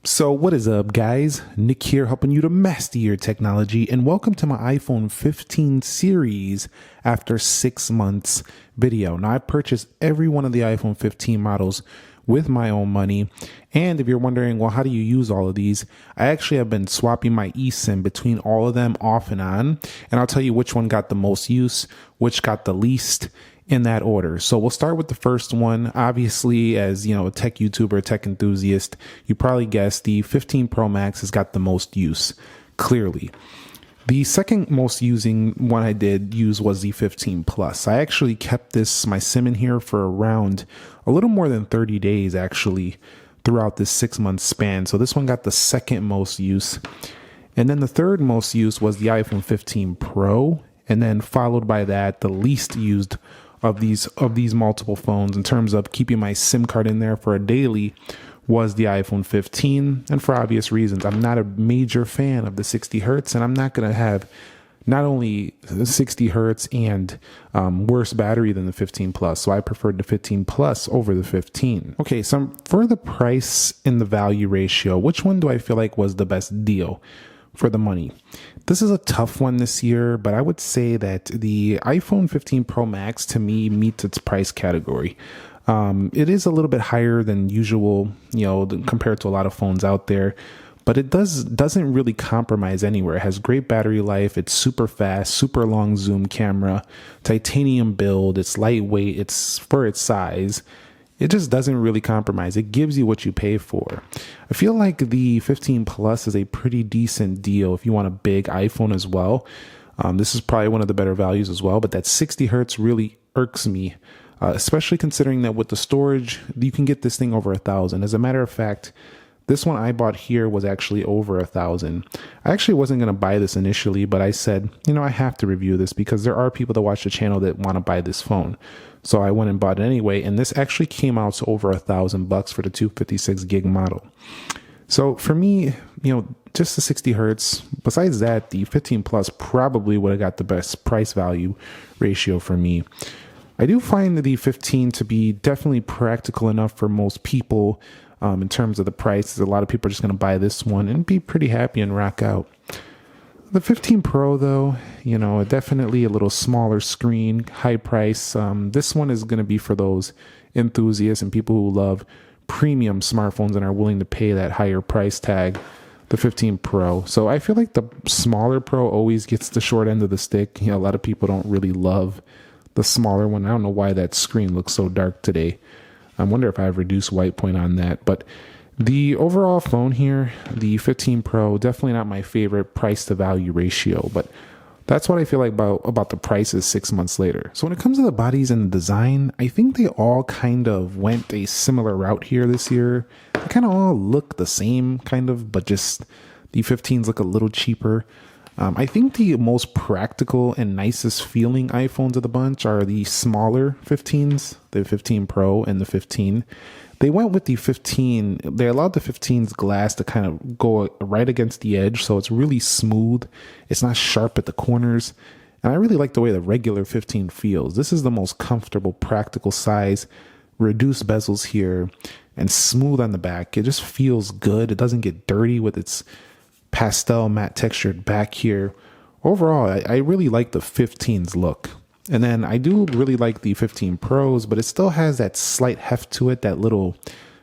So what is up, guys? Nick here, helping you to master your technology, and welcome to my iPhone 15 series after 6 months video. Now, I purchased every one of the iPhone 15 models with my own money, and if you're wondering, well, how do you use all of these? I actually have been swapping my eSIM between all of them off and on, and I'll tell you which one got the most use, which got the least, in that order. So we'll start with the first one. Obviously, as you know, a tech YouTuber, tech enthusiast, you probably guessed the 15 Pro Max has got the most use, clearly. The second most using one I did use was the 15 Plus. I actually kept my SIM in here for around a little more than 30 days actually throughout this 6-month span. So this one got the second most use. And then the third most use was the iPhone 15 Pro. And then followed by that, the least used of these multiple phones in terms of keeping my SIM card in there for a daily was the iPhone 15. And for obvious reasons, I'm not a major fan of the 60 hertz, and I'm not going to have not only the 60 hertz and worse battery than the 15 Plus. So I preferred the 15 Plus over the 15. Okay, so for the price and the value ratio, which one do I feel like was the best deal for the money? This is a tough one this year, but I would say that the iPhone 15 Pro Max to me meets its price category. It is a little bit higher than usual, compared to a lot of phones out there, but it doesn't really compromise anywhere. It has great battery life. It's super fast, super long zoom camera, titanium build. It's lightweight. It's for its size. It just doesn't really compromise. It gives you what you pay for. I feel like the 15 Plus is a pretty decent deal if you want a big iPhone as well. This is probably one of the better values as well, but that 60 hertz really irks me, especially considering that with the storage, you can get this thing over 1,000. As a matter of fact, this one I bought here was actually over 1,000. I actually wasn't going to buy this initially, but I said, I have to review this because there are people that watch the channel that want to buy this phone. So I went and bought it anyway, and this actually came out to over $1,000 for the 256 gig model. So for me, just the 60 hertz. Besides that, the 15 Plus probably would have got the best price value ratio for me. I do find the 15 to be definitely practical enough for most people in terms of the price. A lot of people are just going to buy this one and be pretty happy and rock out. The 15 Pro, though, definitely a little smaller screen, high price. This one is going to be for those enthusiasts and people who love premium smartphones and are willing to pay that higher price tag, the 15 Pro. So I feel like the smaller Pro always gets the short end of the stick. A lot of people don't really love the smaller one. I don't know why that screen looks so dark today. I wonder if I have reduced white point on that, but the overall phone here, the 15 Pro, definitely not my favorite price to value ratio, but that's what I feel like about the prices 6 months later. So when it comes to the bodies and the design, I think they all kind of went a similar route here this year. They kind of all look the same, kind of, but just the 15s look a little cheaper. I think the most practical and nicest feeling iPhones of the bunch are the smaller 15s, the 15 Pro and the 15. They went with the 15. They allowed the 15's glass to kind of go right against the edge, so it's really smooth. It's not sharp at the corners. And I really like the way the regular 15 feels. This is the most comfortable, practical size, reduced bezels here, and smooth on the back. It just feels good. It doesn't get dirty with its pastel matte textured back here. Overall, I really like the 15's look. And then I do really like the 15 Pros, but it still has that slight heft to it, that little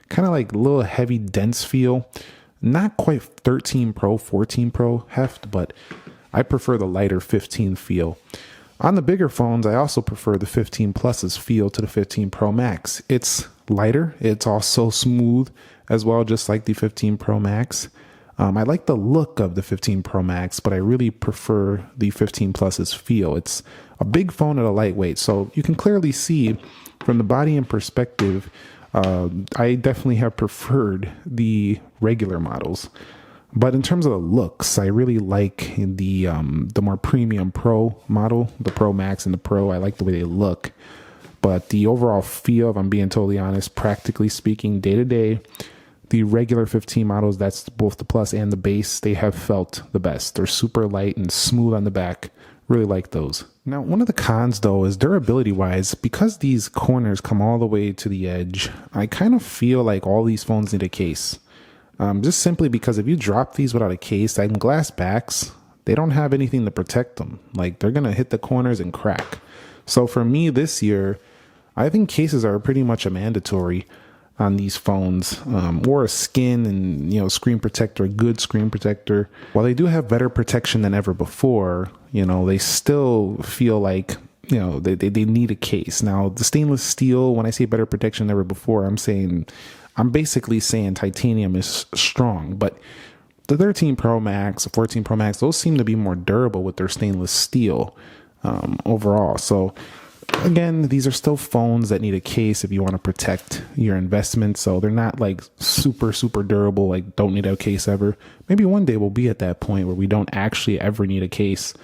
kind of like little heavy, dense feel. Not quite 13 Pro, 14 Pro heft, but I prefer the lighter 15 feel. On the bigger phones, I also prefer the 15 Plus's feel to the 15 Pro Max. It's lighter. It's also smooth as well, just like the 15 Pro Max. I like the look of the 15 Pro Max, but I really prefer the 15 Plus's feel. It's a big phone at a lightweight, so you can clearly see from the body and perspective, I definitely have preferred the regular models. But in terms of the looks, I really like the more premium Pro model, the Pro Max and the Pro. I like the way they look. But the overall feel, if I'm being totally honest, practically speaking, day to day, the regular 15 models, that's both the Plus and the base, they have felt the best. They're super light and smooth on the back. Really like those. Now, one of the cons, though, is durability-wise, because these corners come all the way to the edge, I kind of feel like all these phones need a case. Just simply because if you drop these without a case, like glass backs, they don't have anything to protect them. Like they're going to hit the corners and crack. So for me this year, I think cases are pretty much a mandatory on these phones, or a skin and, screen protector, a good screen protector. While they do have better protection than ever before, they still feel like, they need a case. Now, the stainless steel, when I say better protection than ever before, I'm basically saying titanium is strong, but the 13 Pro Max, 14 Pro Max, those seem to be more durable with their stainless steel overall. So again, these are still phones that need a case if you want to protect your investment. So they're not like super, super durable, like don't need a case ever. Maybe one day we'll be at that point where we don't actually ever need a case.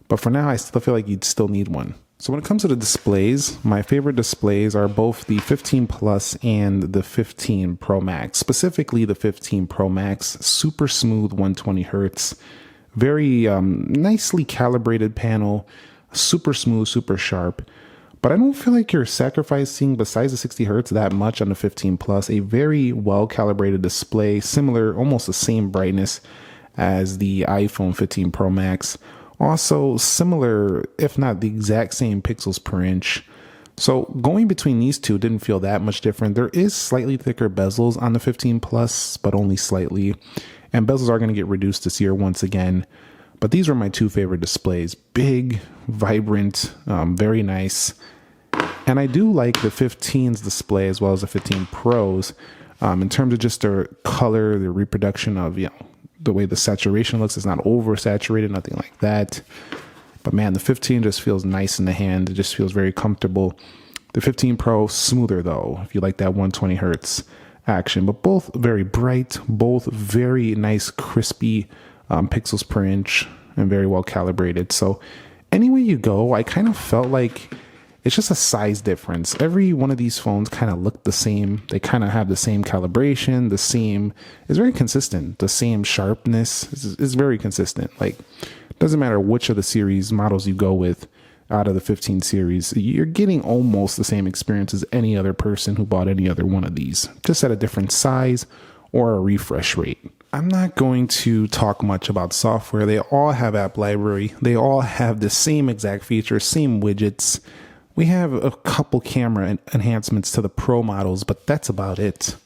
But for now, I still feel like you'd still need one. So when it comes to the displays, my favorite displays are both the 15 Plus and the 15 Pro Max. Specifically, the 15 Pro Max, super smooth 120 hertz, very nicely calibrated panel, super smooth, super sharp. But I don't feel like you're sacrificing, besides the 60 hertz, that much on the 15 Plus. A very well calibrated display, similar, almost the same brightness as the iPhone 15 Pro Max. Also similar, if not the exact same pixels per inch. So going between these two didn't feel that much different. There is slightly thicker bezels on the 15 Plus, but only slightly. And bezels are going to get reduced this year once again. But these were my two favorite displays. Big, vibrant, very nice. And I do like the 15's display as well as the 15 Pros in terms of just their color, their reproduction of, the way the saturation looks. It's not oversaturated, nothing like that. But man, the 15 just feels nice in the hand. It just feels very comfortable. The 15 Pro, smoother though, if you like that 120 hertz action. But both very bright, both very nice, crispy pixels per inch, and very well calibrated. So anywhere you go, I kind of felt like it's just a size difference. Every one of these phones kind of look the same. They kind of have the same calibration, it's very consistent. The same sharpness is very consistent. Like, doesn't matter which of the series models you go with out of the 15 series, you're getting almost the same experience as any other person who bought any other one of these, just at a different size or a refresh rate. I'm not going to talk much about software. They all have app library. They all have the same exact features, same widgets. We have a couple camera enhancements to the Pro models, but that's about it.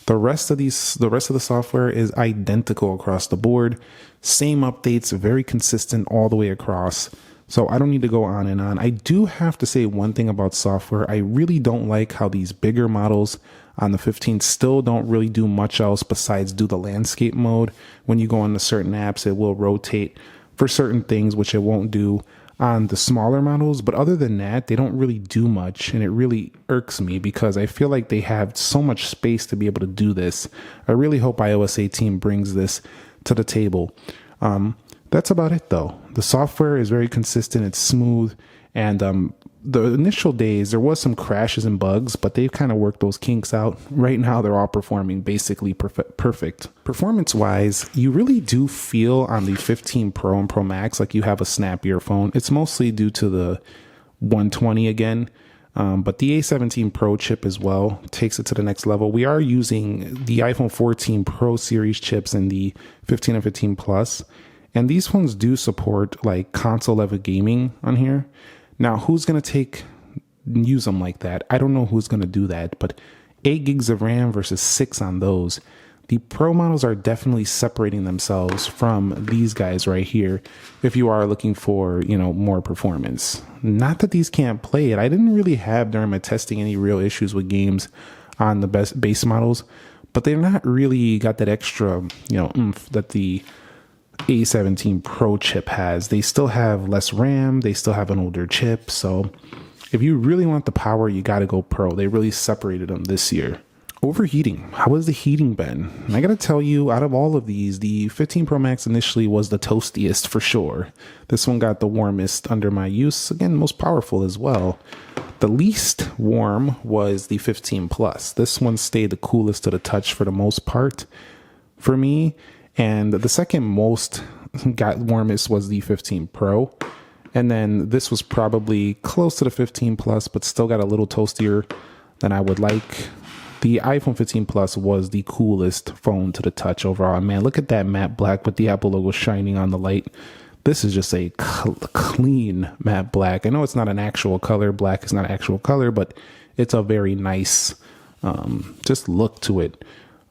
The rest of the software is identical across the board. Same updates, very consistent all the way across. So I don't need to go on and on. I do have to say one thing about software. I really don't like how these bigger models on the 15 still don't really do much else besides do the landscape mode. When you go into certain apps, it will rotate for certain things, which it won't do on the smaller models. But other than that, they don't really do much, and it really irks me because I feel like they have so much space to be able to do this. I really hope iOS 18 brings this to the table. That's about it though. The software is very consistent, it's smooth, and the initial days there was some crashes and bugs, but they've kind of worked those kinks out. Right now they're all performing basically perfect. Performance wise, you really do feel on the 15 Pro and Pro Max like you have a snappier phone. It's mostly due to the 120 again, but the A17 Pro chip as well takes it to the next level. We are using the iPhone 14 Pro series chips in the 15 and 15 Plus. And these phones do support like console level gaming on here. Now, who's going to use them like that? I don't know who's going to do that, but 8 gigs of RAM versus 6 on those. The Pro models are definitely separating themselves from these guys right here if you are looking for, more performance. Not that these can't play it. I didn't really have during my testing any real issues with games on the base models, but they've not really got that extra, oomph that the A17 Pro chip has. They still have less RAM, they still have an older chip, so if you really want the power, you got to go Pro. They really separated them this year. Overheating. How has the heating been? And I gotta tell you, out of all of these, the 15 Pro Max initially was the toastiest for sure. This one got the warmest under my use. Again, most powerful as well. The least warm was the 15 Plus. This one stayed the coolest to the touch for the most part for me. And the second most got warmest was the 15 Pro. And then this was probably close to the 15 Plus, but still got a little toastier than I would like. The iPhone 15 Plus was the coolest phone to the touch overall. And man, look at that matte black with the Apple logo shining on the light. This is just a clean matte black. I know it's not an actual color. Black is not an actual color, but it's a very nice just look to it.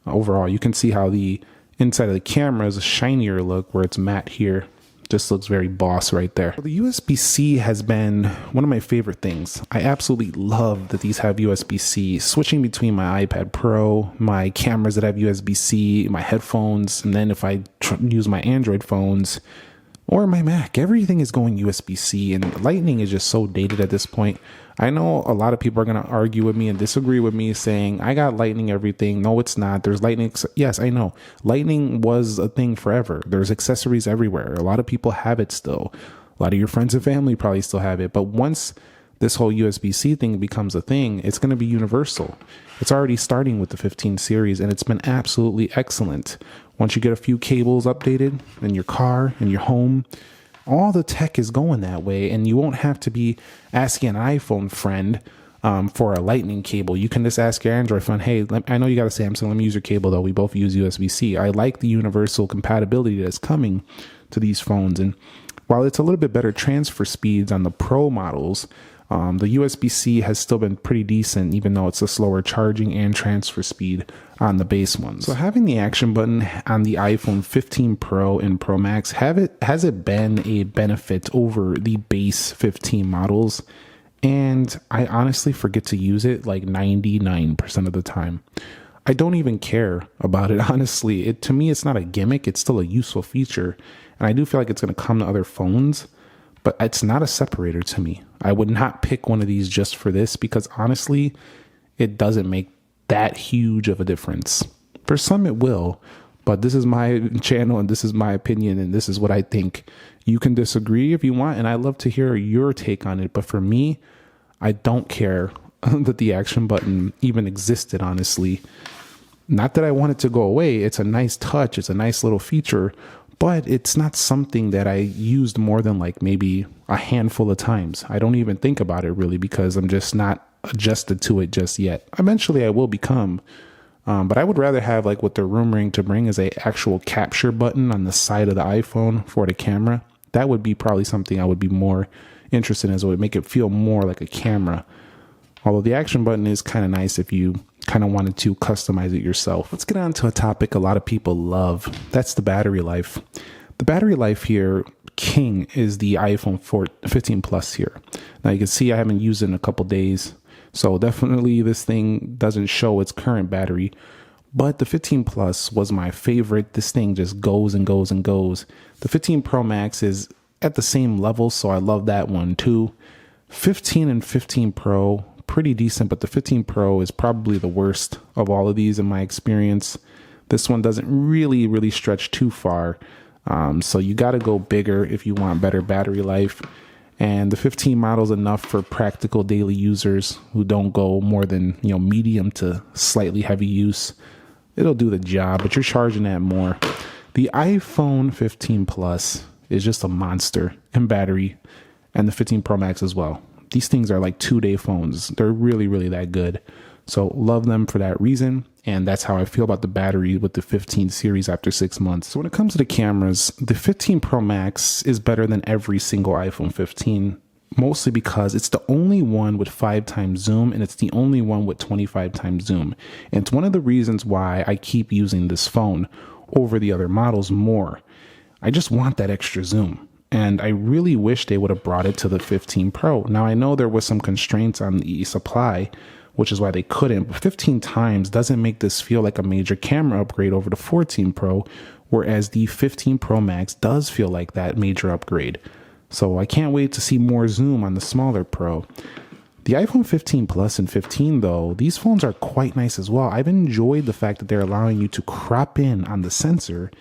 Overall, you can see how the inside of the camera is a shinier look where it's matte here. Just looks very boss right there. The USB-C has been one of my favorite things. I absolutely love that these have USB-C. Switching between my iPad Pro, my cameras that have USB-C, my headphones, and then if I use my Android phones or my Mac, everything is going USB-C, and Lightning is just so dated at this point. I know a lot of people are going to argue with me and disagree with me saying, I got Lightning everything. No, it's not. There's Lightning. Yes, I know. Lightning was a thing forever. There's accessories everywhere. A lot of people have it still. A lot of your friends and family probably still have it. But once this whole USB-C thing becomes a thing, it's going to be universal. It's already starting with the 15 series, and it's been absolutely excellent. Once you get a few cables updated in your car, in your home, all the tech is going that way, and you won't have to be asking an iPhone friend for a Lightning cable. You can just ask your Android friend, hey, I know you got a Samsung, let me use your cable though. We both use USB-C. I like the universal compatibility that's coming to these phones, and while it's a little bit better transfer speeds on the Pro models, the USB-C has still been pretty decent, even though it's a slower charging and transfer speed on the base ones. So having the action button on the iPhone 15 Pro and Pro Max, has it been a benefit over the base 15 models? And I honestly forget to use it like 99% of the time. I don't even care about it, honestly. To me, it's not a gimmick. It's still a useful feature. And I do feel like it's going to come to other phones, but it's not a separator to me. I would not pick one of these just for this because honestly, it doesn't make that huge of a difference. For some it will, but this is my channel and this is my opinion and this is what I think. You can disagree if you want, and I'd love to hear your take on it, but for me, I don't care that the action button even existed, honestly. Not that I want it to go away. It's a nice touch. It's a nice little feature, but it's not something that I used more than like maybe a handful of times. I don't even think about it really because I'm just not adjusted to it just yet. Eventually I will become, but I would rather have like what they're rumoring to bring is a actual capture button on the side of the iPhone for the camera. That would be probably something I would be more interested in, as it would make it feel more like a camera. Although the action button is kind of nice if you kind of wanted to customize it yourself. Let's get on to a topic a lot of people love. That's the battery life. The battery life here, king, is the iPhone 15 Plus here. Now you can see I haven't used it in a couple days, so definitely this thing doesn't show its current battery, but the 15 Plus was my favorite. This thing just goes and goes and goes. The 15 Pro Max is at the same level, so I love that one too. 15 and 15 Pro, pretty decent, but the 15 Pro is probably the worst of all of these in my experience. This one doesn't really stretch too far, so you got to go bigger if you want better battery life. And the 15 model is enough for practical daily users who don't go more than medium to slightly heavy use. It'll do the job, but you're charging that more. The iPhone 15 Plus is just a monster in battery, and the 15 Pro Max as well. These things are like 2-day phones. They're really that good. So love them for that reason. And that's how I feel about the battery with the 15 series after 6 months. So when it comes to the cameras, the 15 Pro Max is better than every single iPhone 15, mostly because it's the only one with 5x zoom and it's the only one with 25x zoom. And it's one of the reasons why I keep using this phone over the other models more. I just want that extra zoom. And I really wish they would have brought it to the 15 Pro. Now, I know there was some constraints on the supply, which is why they couldn't, but 15 times doesn't make this feel like a major camera upgrade over the 14 Pro, whereas the 15 Pro Max does feel like that major upgrade. So I can't wait to see more zoom on the smaller Pro. The iPhone 15 Plus and 15 though, these phones are quite nice as well. I've enjoyed the fact that they're allowing you to crop in on the sensor,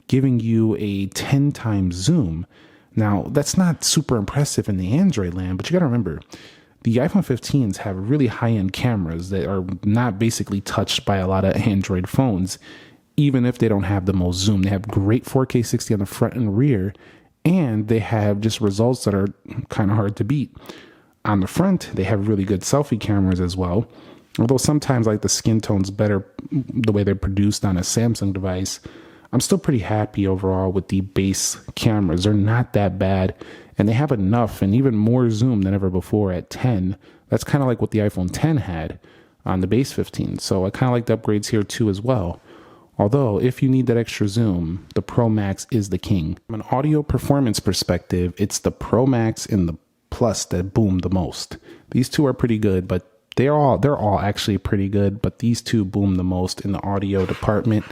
giving you a 10 times zoom. Now, that's not super impressive in the Android land, but you got to remember, the iPhone 15s have really high-end cameras that are not basically touched by a lot of Android phones, even if they don't have the most zoom. They have great 4K 60 on the front and rear, and they have just results that are kind of hard to beat. On the front, they have really good selfie cameras as well. Although sometimes like the skin tone's better the way they're produced on a Samsung device, I'm still pretty happy overall with the base cameras. They're not that bad, and they have enough and even more zoom than ever before at 10. That's kind of like what the iPhone 10 had on the base 15. So I kind of like the upgrades here too as well. Although, if you need that extra zoom, the Pro Max is the king. From an audio performance perspective, it's the Pro Max and the Plus that boom the most. These two are pretty good, but they're all actually pretty good, but these two boom the most in the audio department.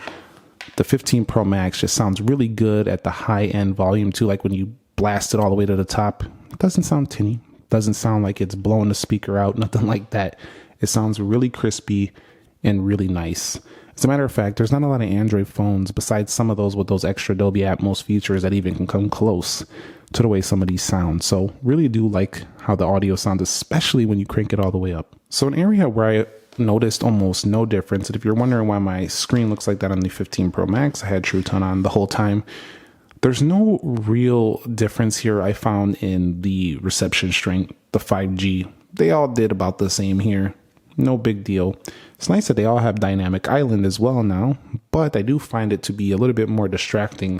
The 15 Pro Max just sounds really good at the high end volume too, like when you blast it all the way to the top. It doesn't sound tinny, doesn't sound like it's blowing the speaker out, nothing like that. It sounds really crispy and really nice. As a matter of fact, there's not a lot of Android phones besides some of those with those extra Dolby Atmos features that even can come close to the way some of these sound. So really do like how the audio sounds, especially when you crank it all the way up. So an area where I noticed almost no difference, and if you're wondering why my screen looks like that on the 15 Pro Max, I had True Tone on the whole time. There's no real difference here I found in the reception strength, the 5G. They all did about the same here. No big deal. It's nice that they all have dynamic island as well now, but I do find it to be a little bit more distracting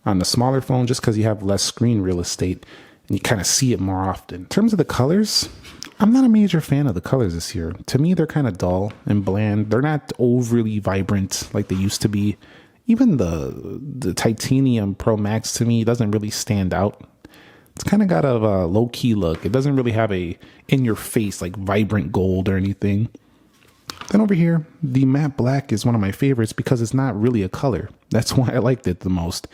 on the smaller phone just because you have less screen real estate and you kind of see it more often. In terms of the colors, I'm not a major fan of the colors this year. To me, they're kind of dull and bland. They're not overly vibrant like they used to be. Even the Titanium Pro Max to me doesn't really stand out. It's kind of got a low-key look. It doesn't really have a in-your-face, like, vibrant gold or anything. Then over here, the matte black is one of my favorites because it's not really a color. That's why I liked it the most.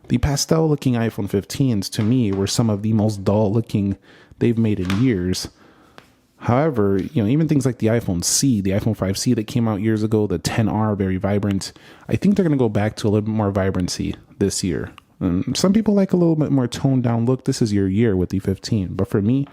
The pastel-looking iPhone 15s, to me, were some of the most dull-looking they've made in years. However, even things like the iPhone C, the iPhone 5C that came out years ago, the 10R, very vibrant. I think they're going to go back to a little bit more vibrancy this year. Some people like a little bit more toned down look. This is your year with the 15. But for me,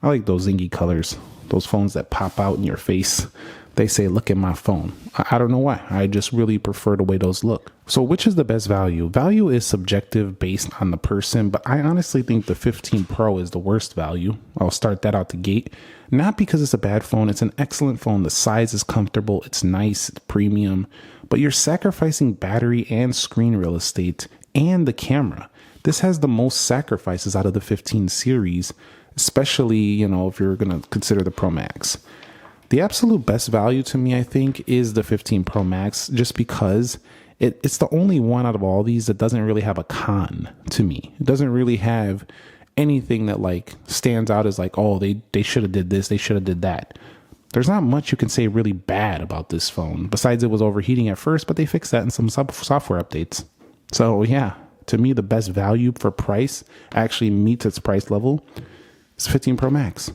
I like those zingy colors. Those phones that pop out in your face. They say, look at my phone. I don't know why. I just really prefer the way those look. So which is the best value? Value is subjective based on the person, but I honestly think the 15 Pro is the worst value. I'll start that out the gate. Not because it's a bad phone. It's an excellent phone. The size is comfortable. It's nice. It's premium. But you're sacrificing battery and screen real estate and the camera. This has the most sacrifices out of the 15 series, especially, if you're going to consider the Pro Max. The absolute best value to me, I think, is the 15 Pro Max, just because it's the only one out of all these that doesn't really have a con to me. It doesn't really have anything that like stands out as like, oh, they should have did this, they should have did that. There's not much you can say really bad about this phone, besides it was overheating at first, but they fixed that in some software updates. So yeah, to me, the best value for price actually meets its price level is 15 Pro Max.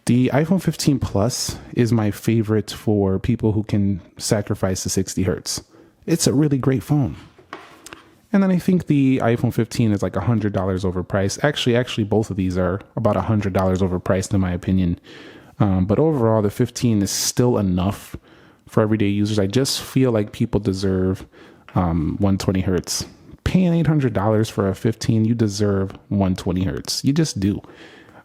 The iPhone 15 Plus is my favorite for people who can sacrifice the 60 hertz. It's a really great phone. And then I think the iPhone 15 is like $100 overpriced. Actually, both of these are about $100 overpriced in my opinion. But overall, the 15 is still enough for everyday users. I just feel like people deserve 120 hertz. Paying $800 for a 15, you deserve 120 hertz. You just do.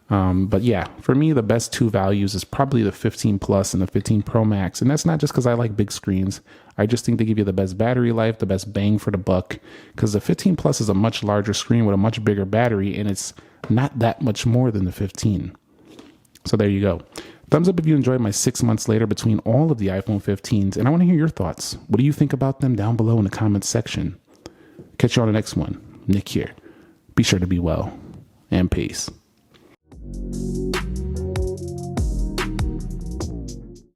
But yeah, for me, the best two values is probably the 15 Plus and the 15 Pro Max. And that's not just because I like big screens. I just think they give you the best battery life, the best bang for the buck. Because the 15 Plus is a much larger screen with a much bigger battery, and it's not that much more than the 15. So there you go. Thumbs up if you enjoyed my 6 months later between all of the iPhone 15s. And I want to hear your thoughts. What do you think about them down below in the comments section? Catch you on the next one. Nick here. Be sure to be well, and peace.